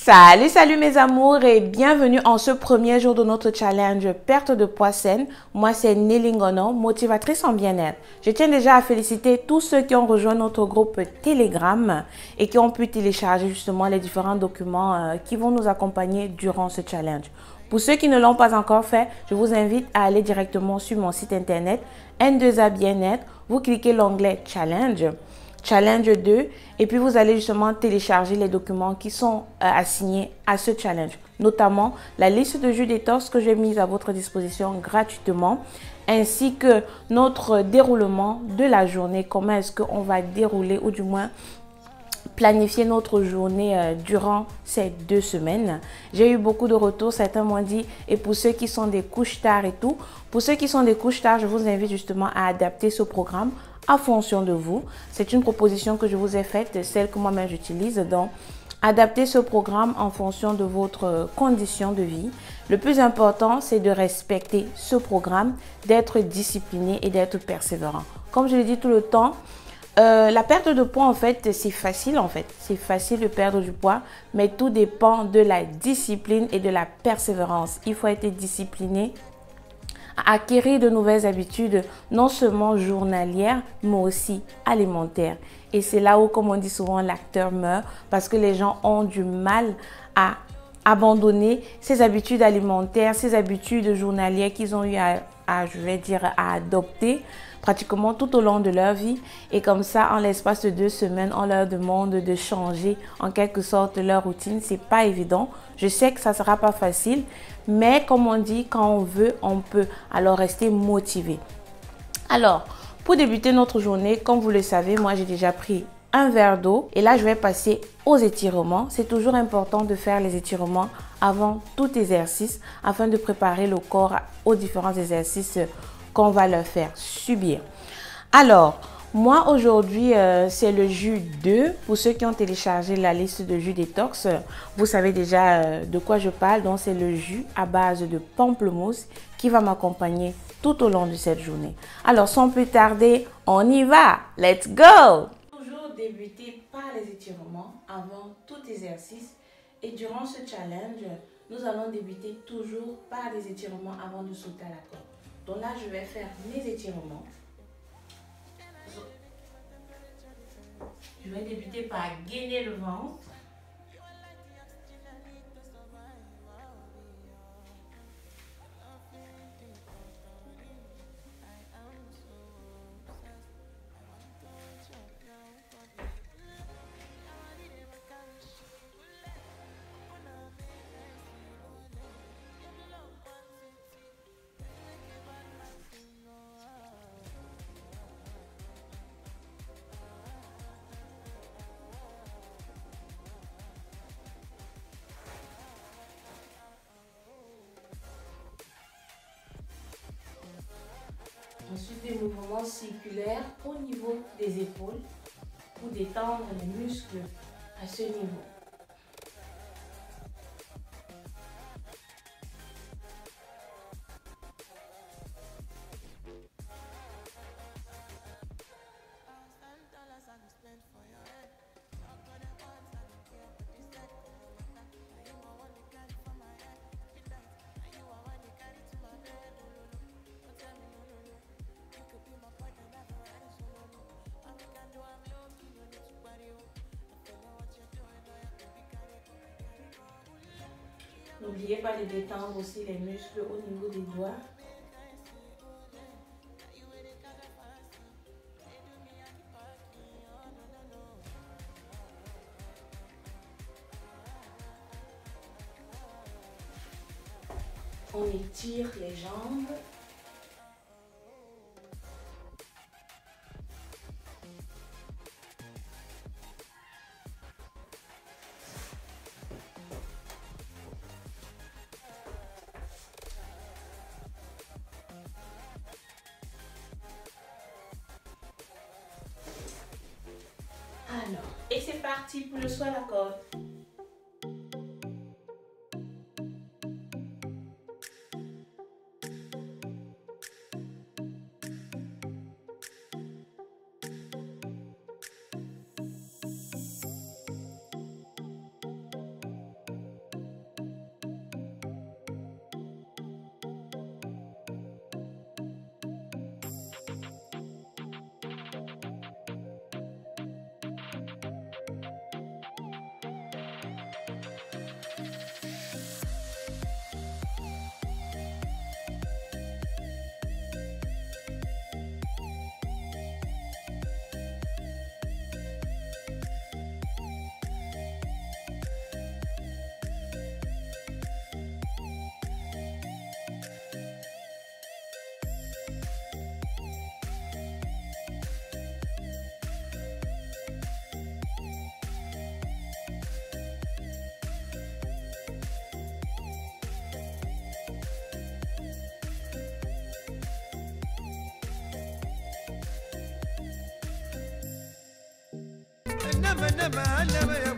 Salut, salut mes amours et bienvenue en ce premier jour de notre challenge perte de poids saine. Moi, c'est Nelly Ngono, motivatrice en bien-être. Je tiens déjà à féliciter tous ceux qui ont rejoint notre groupe Telegram et qui ont pu télécharger justement les différents documents qui vont nous accompagner durant ce challenge. Pour ceux qui ne l'ont pas encore fait, je vous invite à aller directement sur mon site internet N2A Bien-être. Vous cliquez l'onglet Challenge. Challenge 2 et puis vous allez justement télécharger les documents qui sont assignés à ce challenge, notamment la liste de jus détox que j'ai mise à votre disposition gratuitement, ainsi que notre déroulement de la journée, comment est-ce qu'on va dérouler ou du moins planifier notre journée durant ces 2 semaines. J'ai eu beaucoup de retours, certains m'ont dit, et pour ceux qui sont des couches tard et tout, pour ceux qui sont des couches tard, je vous invite justement à adapter ce programme en fonction de vous. C'est une proposition que je vous ai faite, celle que moi-même j'utilise. Donc, adaptez ce programme en fonction de votre condition de vie. Le plus important, c'est de respecter ce programme, d'être discipliné et d'être persévérant. Comme je le dis tout le temps, la perte de poids, en fait, c'est facile C'est facile de perdre du poids, mais tout dépend de la discipline et de la persévérance. Il faut être discipliné à acquérir de nouvelles habitudes, non seulement journalières, mais aussi alimentaires. Et c'est là où, comme on dit souvent, l'acteur meurt parce que les gens ont du mal à abandonner ces habitudes alimentaires, ces habitudes journalières qu'ils ont eu je vais dire, à adopter pratiquement tout au long de leur vie. Et comme ça, en l'espace de 2 semaines, on leur demande de changer en quelque sorte leur routine. C'est pas évident. Je sais que ça sera pas facile, mais comme on dit, quand on veut, on peut. Alors, rester motivé. Alors, pour débuter notre journée, comme vous le savez, moi j'ai déjà pris un verre d'eau et là je vais passer aux étirements. C'est toujours important de faire les étirements avant tout exercice afin de préparer le corps aux différents exercices qu'on va leur faire subir. Alors, moi aujourd'hui, c'est le jus 2. Pour ceux qui ont téléchargé la liste de jus détox, vous savez déjà de quoi je parle. Donc, c'est le jus à base de pamplemousse qui va m'accompagner tout au long de cette journée. Alors, sans plus tarder, on y va. Let's go! Toujours débuter par les étirements avant tout exercice. Et durant ce challenge, nous allons débuter toujours par des étirements avant de sauter à la corde. Donc là, je vais faire mes étirements. Je vais débuter par gainer le ventre. Ensuite, des mouvements circulaires au niveau des épaules pour détendre les muscles à ce niveau. N'oubliez pas de détendre aussi les muscles au niveau des doigts. On étire les jambes. Alors, et c'est parti pour le saut à la corde. nama nama nama ya